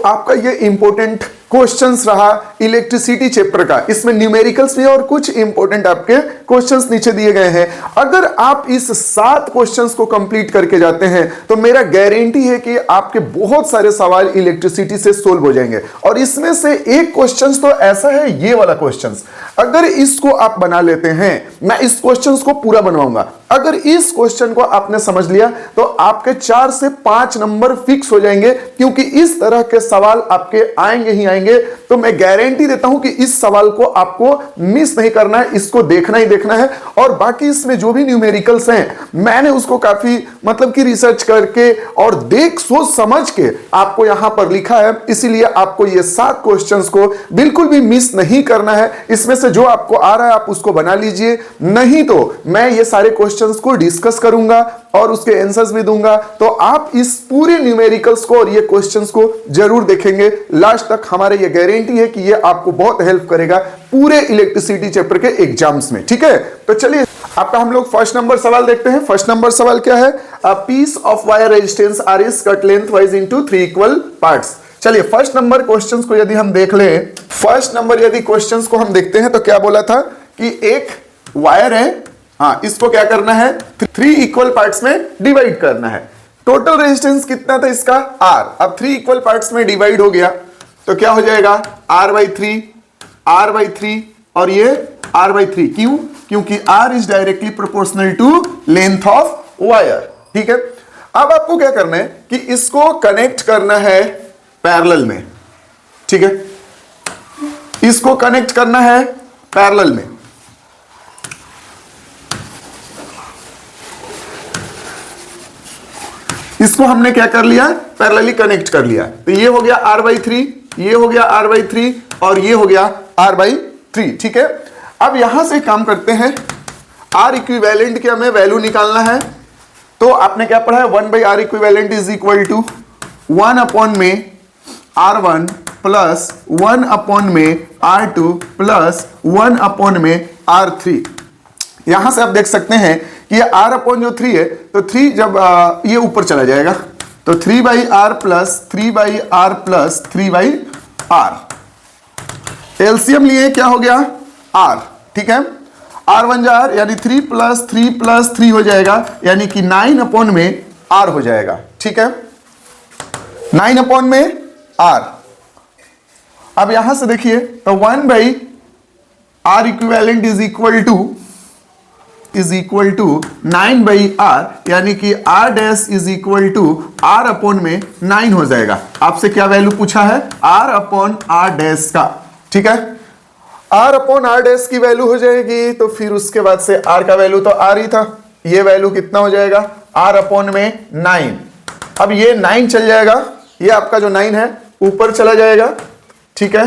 आपका ये important questions रहा इलेक्ट्रिसिटी चैप्टर का। इसमें न्यूमेरिकल्स भी और कुछ इंपॉर्टेंट आपके क्वेश्चंस नीचे दिए गए हैं। अगर आप इस 7 क्वेश्चंस को कंप्लीट करके जाते हैं तो मेरा गारंटी है कि आपके बहुत सारे सवाल इलेक्ट्रिसिटी से सोल्व हो जाएंगे। और इसमें से एक क्वेश्चंस तो ऐसा है, ये वाला क्वेश्चंस, अगर इसको आप बना लेते हैं, मैं इस क्वेश्चंस को पूरा बनवाऊंगा। अगर इस क्वेश्चन को आपने समझ लिया तो आपके 4 से 5 नंबर फिक्स हो जाएंगे, क्योंकि इस तरह के सवाल आपके आएंगे ही आएंगे। तो मैं गारंटी देता हूं कि इस सवाल को आपको मिस नहीं करना है, इसको देखना ही देखना है। और बाकी इसमें जो भी न्यूमेरिकल्स हैं, मैंने उसको काफी मतलब कि रिसर्च करके और देख सोच समझ के आपको यहां पर लिखा है, इसीलिए आपको ये 7 क्वेश्चंस को बिल्कुल भी मिस नहीं करना है। इसमें से जो आपको आ रहा है आप उसको बना लीजिए, नहीं तो मैं ये सारे क्वेश्चंस को डिस्कस करूंगा और उसके आंसर्स भी दूंगा। तो आप इस पूरे न्यूमेरिकल्स को और ये क्वेश्चंस को जरूर देखेंगे लास्ट तक। हमारे ये गारंटी है कि ये आपको बहुत हेल्प करेगा पूरे इलेक्ट्रिसिटी चैप्टर के एग्जाम्स में। ठीक है, तो चलिए आपका हम लोग फर्स्ट नंबर सवाल देखते हैं। फर्स्ट नंबर सवाल क्या है? A piece of wire resistance R is cut lengthwise into 3 equal parts. चलिए फर्स्ट नंबर क्वेश्चंस को यदि हम देख लें, फर्स्ट नंबर यदि क्वेश्चंस को हम देखते हैं तो क्या बोला था कि एक वायर है, हाँ, इसको क्या करना है? 3 इक्वल पार्ट्स में डिवाइड करना है। टोटल रेजिस्टेंस कितना था इसका? R। अब 3 इक्वल पार्ट्स में डिवाइड हो गया तो क्या हो जाएगा? R/3 और ये R/3। क्यों? क्योंकि R is directly proportional to length of wire. ठीक है, अब आपको क्या करना है कि इसको कनेक्ट करना है पैरेलल में। ठीक है, इसको कनेक्ट करना है पैरेलल में। इसको हमने क्या कर लिया? पैरेलली कनेक्ट कर लिया। तो ये हो गया R/3, ये हो गया R/3 और ये हो गया R/3। ठीक है, अब यहां से काम करते हैं। R इक्विवेलेंट की हमें वैल्यू निकालना है। तो आपने क्या पढ़ा है? 1/R equivalent is equal to 1 upon में R1 प्लस 1 अपॉन में R2 प्लस 1 अपॉन में R3। यहां से आप देख सकते हैं कि ये R अपॉन जो 3 है, तो 3 जब ये ऊपर चला जाएगा तो 3/R plus 3/R plus 3/R। LCM लिए क्या हो गया? R। ठीक है, R1 जा R, यानी 3 प्लस 3 प्लस 3 हो जाएगा, यानी कि 9 अपॉन में R हो जाएगा। ठीक है, 9 अपॉन में R। अब यहां से देखिए तो 1/R equivalent is equal to 9/R, यानी कि R dash is equal to R upon में 9 हो जाएगा। आपसे क्या वैल्यू पूछा है? R अपॉन R डैश का। ठीक है, R अपॉन R डैश की वैल्यू हो जाएगी, तो फिर उसके बाद से R का वैल्यू तो R ही था, ये वैल्यू कितना हो जाएगा? R अपॉन में 9। अब ये 9 चल जाएगा, ये आपका जो 9 है ऊपर चला जाएगा। ठीक है,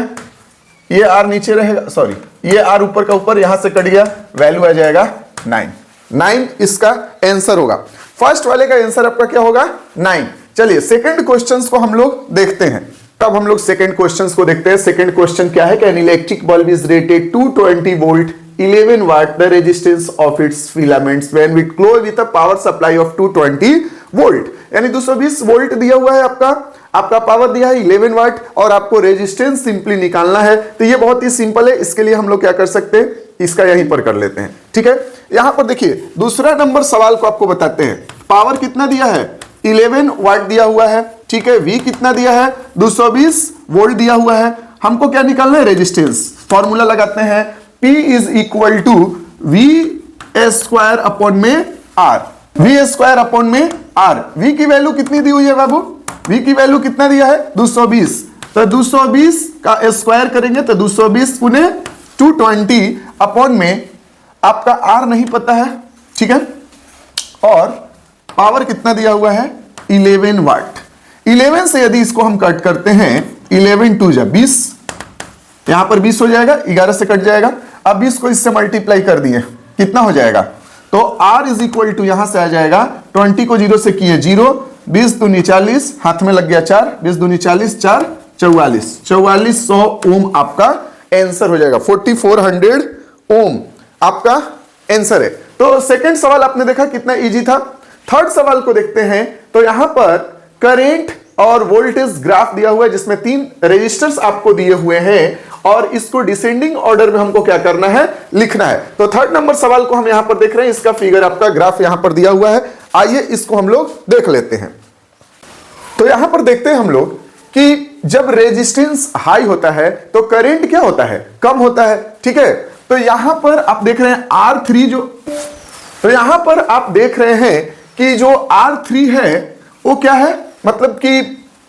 ये R नीचे रहेगा, सॉरी ये R ऊपर का ऊपर, यहां से कट गया, वैल्यू आ जाएगा 9 इसका आंसर होगा। फर्स्ट वाले का आंसर आपका क्या होगा? 9। चलिए सेकंड क्वेश्चंस को हम लोग देखते हैं। तब हम लोग सेकंड क्वेश्चंस को देखते हैं। सेकंड क्वेश्चन क्या है? कि an electric bulb is rated to 20 volt 11 watt the resistance of its filaments when we close with a power supply of 220 volt. यानी 220 वोल्ट दिया हुआ है, आपका पावर दिया है 11 वाट और आपको रेजिस्टेंस सिंपली निकालना है। तो ये बहुत ही सिंपल है, इसके लिए हम लोग क्या कर सकते हैं? इसका यहीं पर कर लेते हैं। ठीक है, यहां पर देखिए दूसरा नंबर सवाल को आपको बताते हैं। पावर कितना दिया है? 11 वाट दिया हुआ है। ठीक है, V कितना दिया है? 220 वोल्ट दिया हुआ है। हमको क्या निकालना है? रेजिस्टेंस। फॉर्मूला लगाते हैं, P is equal to V² upon में R। V² अपॉन में R। V की वैल्यू कितनी दी हुई है बाबू? V की वैल्यू कितना दिया है? 220। तो 220 का स्क्वायर करेंगे तो 220 गुने 220 अपॉन में आपका R नहीं पता है। ठीक है, और पावर कितना दिया हुआ है? 11 वाट। 11 से यदि इसको हम कट करते हैं, 11 2 जा 20, यहां पर 20 हो जाएगा, 11 से कट जाएगा। अब 20 को इससे मल्टीप्लाई कर दिए, कितना हो जाएगा? तो R इज इक्वल टू यहां से आ जाएगा 20 को 0 से किए 0, 20 दूनी 40, हाथ में लग गया 4, 20 दूनी 40, 4 44, 4400 ओम आपका आंसर हो जाएगा। 4400 ओम आपका आंसर है। तो सेकंड सवाल आपने देखा कितना इजी था। थर्ड सवाल को देखते हैं। तो यहां पर करेंट और वोल्टेज ग्राफ दिया हुआ है जिसमें 3 रेजिस्टर्स आपको दिए हुए हैं और इसको डिसेंडिंग ऑर्डर में हमको क्या करना है, लिखना है। तो 3rd नंबर सवाल को हम यहां पर देख रहे हैं, इसका फिगर आपका ग्राफ यहां पर दिया हुआ है। आइए इसको हम लोग देख लेते हैं। तो यहां पर देखते हैं हम लोग कि जब रेजिस्टेंस हाई होता है तो करंट क्या होता है, कम होता है। ठीक है, तो यहां पर आप देख रहे हैं R3 तो यहां पर आप देख रहे हैं कि जो R3 है वो क्या है, मतलब कि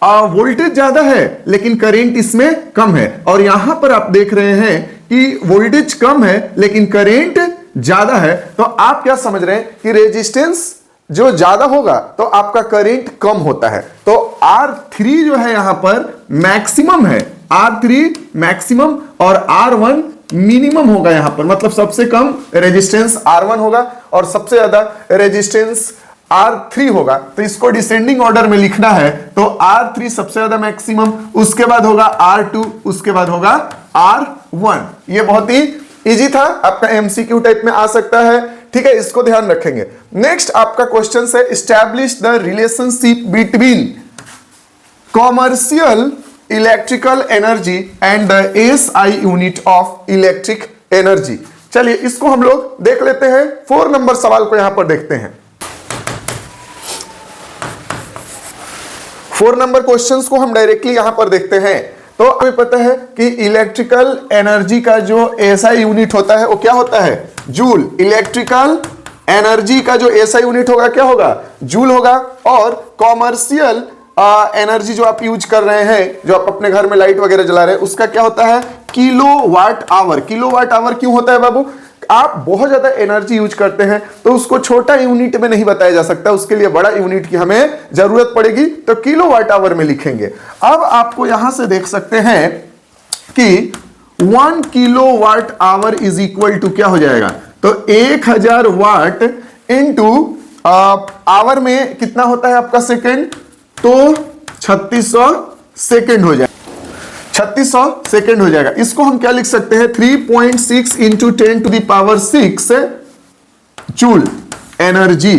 वोल्टेज ज्यादा है लेकिन करंट इसमें कम है। और यहां पर आप देख रहे हैं कि वोल्टेज कम है लेकिन करंट ज्यादा है। तो आप क्या समझ रहे हैं कि रेजिस्टेंस जो ज्यादा होगा तो आपका करंट कम होता है। तो R3 जो है यहां पर मैक्सिमम है, R3 मैक्सिमम और R1 मिनिमम होगा यहां पर, मतलब सबसे कम रेजिस्टेंस R1 होगा और सबसे ज्यादा रेजिस्टेंस R3 होगा। तो इसको डिसेंडिंग ऑर्डर में लिखना है तो R3 सबसे ज्यादा मैक्सिमम, उसके बाद होगा R2, उसके बाद होगा R1। ये बहुत ही इजी था, आपका MCQ टाइप में आ सकता है। ठीक है, इसको ध्यान रखेंगे। नेक्स्ट आपका क्वेश्चन है, establish the relationship between commercial electrical energy and the SI unit of electric energy. चलिए इसको हम लोग देख लेते हैं। 4 नंबर सवाल को यहां पर देखते हैं। 4 नंबर क्वेश्चंस को हम डायरेक्टली यहां पर देखते हैं। तो हमें पता है कि इलेक्ट्रिकल एनर्जी का जो SI यूनिट होता है वो क्या होता है, जूल। इलेक्ट्रिकल एनर्जी का जो SI यूनिट होगा क्या होगा, जूल होगा। और कॉमर्शियल एनर्जी जो आप यूज कर रहे हैं, जो आप अपने घर में लाइट वगैरह जला रहे हैं, उसका क्या होता है, किलोवाट आवर। किलोवाट आवर क्यों होता है बाबू, आप बहुत ज्यादा एनर्जी यूज करते हैं तो उसको छोटा यूनिट में नहीं बताया जा सकता, उसके लिए बड़ा यूनिट की हमें जरूरत पड़ेगी, तो किलोवाट आवर में लिखेंगे। अब आपको यहां से देख सकते हैं कि 1 kilowatt hour is equal to क्या हो जाएगा, तो 1000 वाट इंटू आवर में कितना होता है आपका सेकेंड, तो 3600 सेकेंड हो जाएगा। 3600 सेकेंड हो जाएगा। इसको हम क्या लिख सकते हैं, 3.6 into 10 to the power 6 joule energy.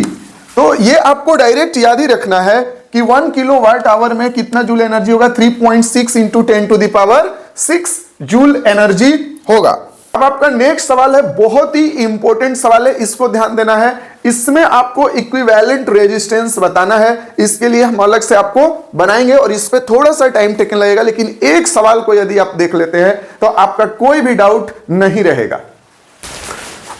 तो ये आपको डायरेक्ट याद ही रखना है कि 1 किलोवाट आवर में कितना जूल एनर्जी होगा, 3.6 into 10 to the power 6 joule energy होगा। अब आपका नेक्स्ट सवाल है, बहुत ही इंपॉर्टेंट सवाल है, इसको ध्यान देना है। इसमें आपको इक्विवेलेंट रेजिस्टेंस बताना है, इसके लिए हम अलग से आपको बनाएंगे और इस पे थोड़ा सा टाइम टेकन लगेगा, लेकिन एक सवाल को यदि आप देख लेते हैं तो आपका कोई भी डाउट नहीं रहेगा।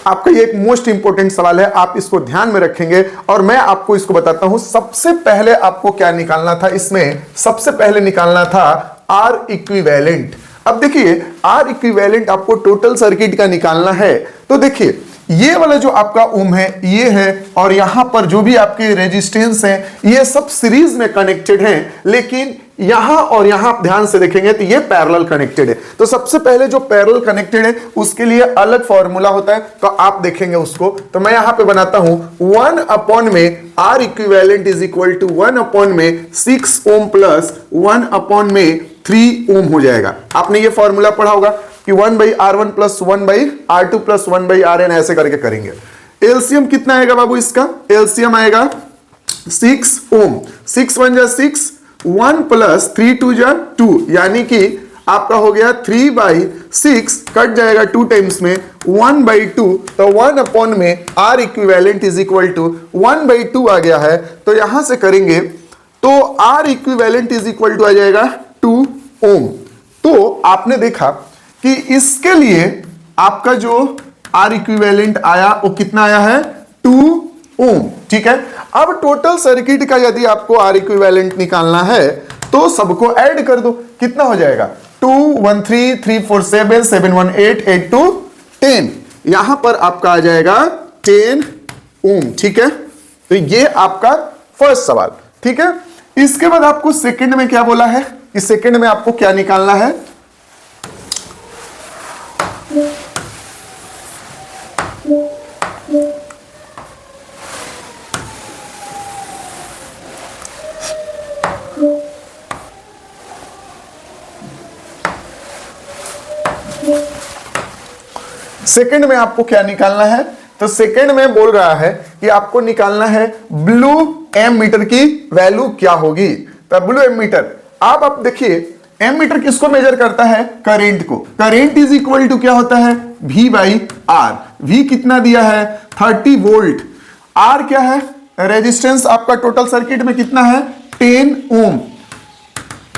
आपका ये एक मोस्ट इंपॉर्टेंट सवाल है, आप इसको ध्यान में रखेंगे और मैं आपको इसको बताता हूं। सबसे पहले आपको क्या निकालना था, इसमें सबसे पहले निकालना था R इक्विवेलेंट। अब देखिए R इक्विवेलेंट आपको टोटल सर्किट का निकालना है। तो देखिए ये वाला जो आपका ओम है ये है और यहां पर जो भी आपके रेजिस्टेंस है ये सब सीरीज में कनेक्टेड हैं, लेकिन यहां और यहां ध्यान से देखेंगे तो ये पैरेलल कनेक्टेड है। तो सबसे पहले जो पैरेलल कनेक्टेड है उसके लिए अलग फॉर्मूला होता है, तो आप देखेंगे उसको। तो मैं यहां पे बनाता हूं 1 अपॉन में R equivalent is equal to 1 upon में 6 ओम प्लस 1 अपॉन में 3 ओम हो जाएगा। आपने ये फॉर्मूला पढ़ा होगा कि 1/R1 plus 1/R2 plus 1/Rn ऐसे करके करेंगे। एलसीएम कितना आएगा बाबू इसका, एलसीएम आएगा 6 ओम, 6 1 जा 6, 1 प्लस 3 2 जा 2, यानी कि आपका हो गया 3/6, कट जाएगा 2 टाइम्स में 1/2, तो 1 अपॉन में R equivalent is equal to 1/2 आ गया है। तो यहां से करेंगे तो R equivalent is equal to आ जाएगा 2 ओम। तो आपने देखा कि इसके लिए आपका जो R इक्विवेलेंट आया वो कितना आया है, 2 ओम। ठीक है, अब टोटल सर्किट का यदि आपको R इक्विवेलेंट निकालना है तो सबको ऐड कर दो, कितना हो जाएगा 2 1 3 3 4 7 7 1 8 8 2 10, यहां पर आपका आ जाएगा 10 ओम। ठीक है, तो ये आपका फर्स्ट सवाल। ठीक है, इसके बाद आपको सेकंड में क्या बोला है, इस सेकंड में आपको क्या निकालना है, सेकंड में आपको क्या निकालना है, तो सेकंड में बोल रहा है कि आपको निकालना है ब्लू एम मीटर की वैल्यू क्या होगी। Blue ammeter. अब देखिए एमीटर किसको मेजर करता है? करंट को। करंट इज इक्वल टू क्या होता है? V by are. V कितना दिया है? 30 वोल्ट। R क्या है? रेजिस्टेंस आपका टोटल सर्किट में कितना है? 10 ओम।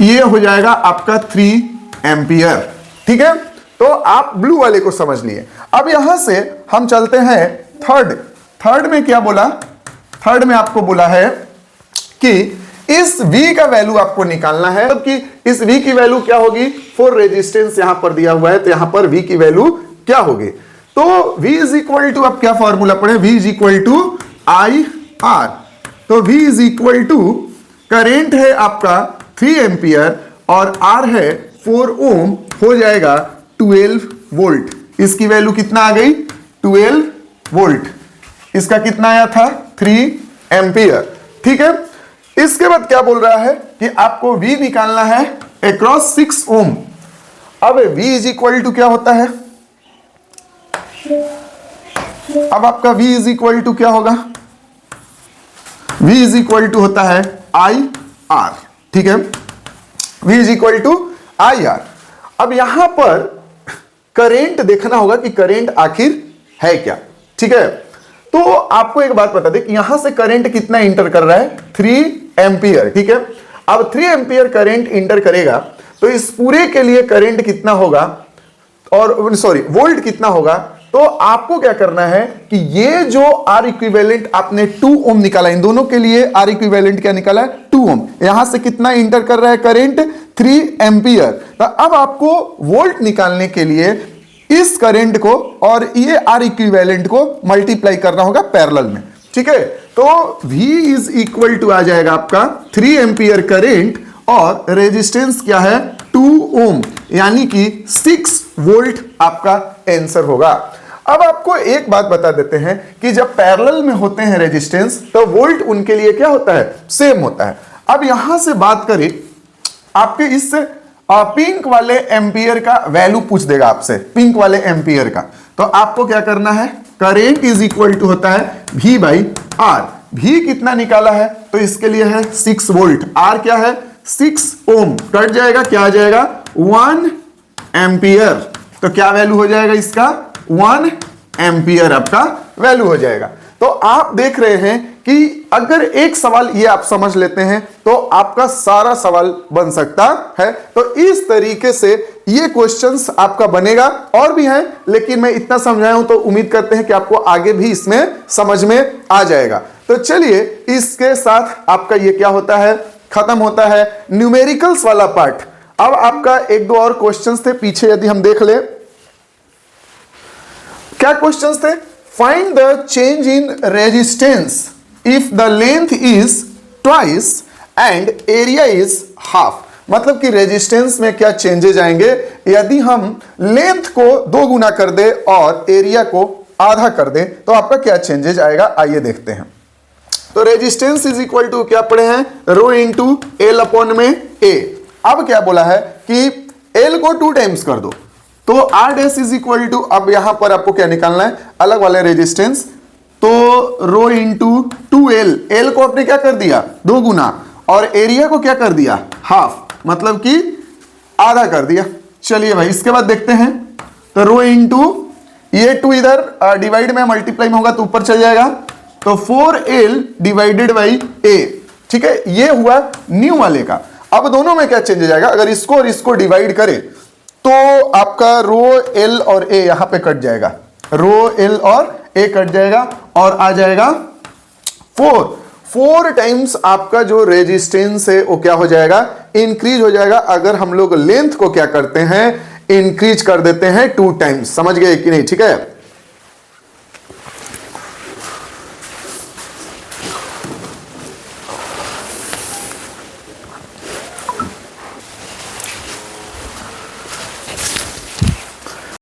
ये हो जाएगा आपका 3 एम्पियर। ठीक है, तो आप ब्लू वाले को समझ लिए। अब यहां से हम चलते हैं थर्ड में क्या बोला? थर्ड में आपको बोला है कि इस V का वैल्यू आपको निकालना है, कि इस V की वैल्यू क्या होगी? फॉर रेजिस्टेंस यहां पर दिया हुआ है, तो यहां पर V की वैल्यू क्या होगी? तो V इज इक्वल टू, अब क्या फॉर्मूला पढ़े? V is equal to I R. तो V is equal to current है आपका 3 एम्पियर और R है 4 ओम, हो जाएगा 12 वोल्ट। इसकी वैल्यू कितना आ गई? 12 वोल्ट। इसका कितना आया था? 3 एम्पियर। ठीक है, इसके बाद क्या बोल रहा है कि आपको V निकालना है अक्रॉस 6 ओम। अब V इज इक्वल टू क्या होता है? अब आपका V इज इक्वल टू क्या होगा? V इज इक्वल टू होता है आई आर। ठीक है, V is equal to I R. अब यहां पर करेंट देखना होगा कि करेंट आखिर है क्या। ठीक है, तो आपको एक बात बता दें कि यहां से करंट कितना इंटर कर रहा है? 3 एम्पियर। ठीक है, अब 3 एम्पियर करंट इंटर करेगा तो इस पूरे के लिए करंट कितना होगा, और सॉरी वोल्ट कितना होगा? तो आपको क्या करना है कि ये जो आर इक्विवेलेंट आपने 2 ओम निकाला, इन दोनों के लिए आर इक्विवेलेंट क्या निकाला है? 2 ओम। यहां से कितना इंटर कर रहा है करंट? 3 एम्पियर। तो अब आपको वोल्ट निकालने के लिए इस करंट को और ये आर इक्विवेलेंट को मल्टीप्लाई करना होगा पैरेलल में। ठीक है, तो V इज इक्वल टू आ जाएगा आपका 3 एम्पियर करंट और रेजिस्टेंस क्या है? 2 ओम, यानी कि 6 वोल्ट आपका आंसर होगा। अब आपको एक बात बता देते हैं कि जब पैरेलल में होते हैं रेजिस्टेंस तो वोल्ट उनके लिए क्या होता है? सेम होता है। अब यहां से बात करें, आपके इस पिंक वाले एम्पियर का वैल्यू पूछ देगा आपसे, पिंक वाले एम्पियर का। तो आपको क्या करना है? करेंट इज इक्वल टू होता है V बाई आर। V कितना निकाला है? तो इसके लिए है 6 वोल्ट। R क्या है? 6 ओम। कट जाएगा, क्या आ जाएगा? 1 एम्पियर। तो क्या वैल्यू हो जाएगा इसका? 1 एम्पियर आपका वैल्यू हो जाएगा। तो आप देख रहे हैं कि अगर एक सवाल ये आप समझ लेते हैं तो आपका सारा सवाल बन सकता है। तो इस तरीके से ये क्वेश्चंस आपका बनेगा। और भी हैं, लेकिन मैं इतना समझाया हूं तो उम्मीद करते हैं कि आपको आगे भी इसमें समझ में आ जाएगा। तो चलिए, इसके साथ आपका ये क्या होता है? खत्म होता है न्यूमेरिकल्स वाला पार्ट। अब आपका एक दो और क्वेश्चंस थे पीछे, यदि हम देख ले। क्या क्वेश्चंस थे? Find the change in resistance if the length is twice and area is half. मतलब कि रेजिस्टेंस में क्या चेंजेज आएंगे यदि हम लेंथ को 2 गुना कर दे और एरिया को आधा कर दे, तो आपका क्या चेंजेज आएगा? आइए देखते हैं। तो रेजिस्टेंस इज इक्वल टू क्या पढ़े हैं? रो इंटू एल अपॉन में ए। अब क्या बोला है कि एल को 2 टाइम्स कर दो, तो R dash is equal to, अब यहां पर आपको क्या निकालना है? अलग वाले रेजिस्टेंस। तो रो इंटू 2L, एल को आपने क्या कर दिया? 2 गुना, और एरिया को क्या कर दिया? हाफ, मतलब कि आधा कर दिया। चलिए भाई, इसके बाद देखते हैं। तो रो इंटू ये 2 इधर डिवाइड में मल्टीप्लाई में होगा तो ऊपर चल जाएगा, तो 4L डिवाइडेड बाई A। ठीक है, ये हुआ न्यू वाले का। अब दोनों में क्या चेंज हो जाएगा? अगर इसको और इसको डिवाइड करें तो आपका रो एल और ए यहां पे कट जाएगा, रो एल और ए कट जाएगा और आ जाएगा 4 टाइम्स आपका जो रेजिस्टेंस है वो क्या हो जाएगा? इंक्रीज हो जाएगा। अगर हम लोग लेंथ को क्या करते हैं? इंक्रीज कर देते हैं 2 टाइम्स। समझ गए कि नहीं? ठीक है,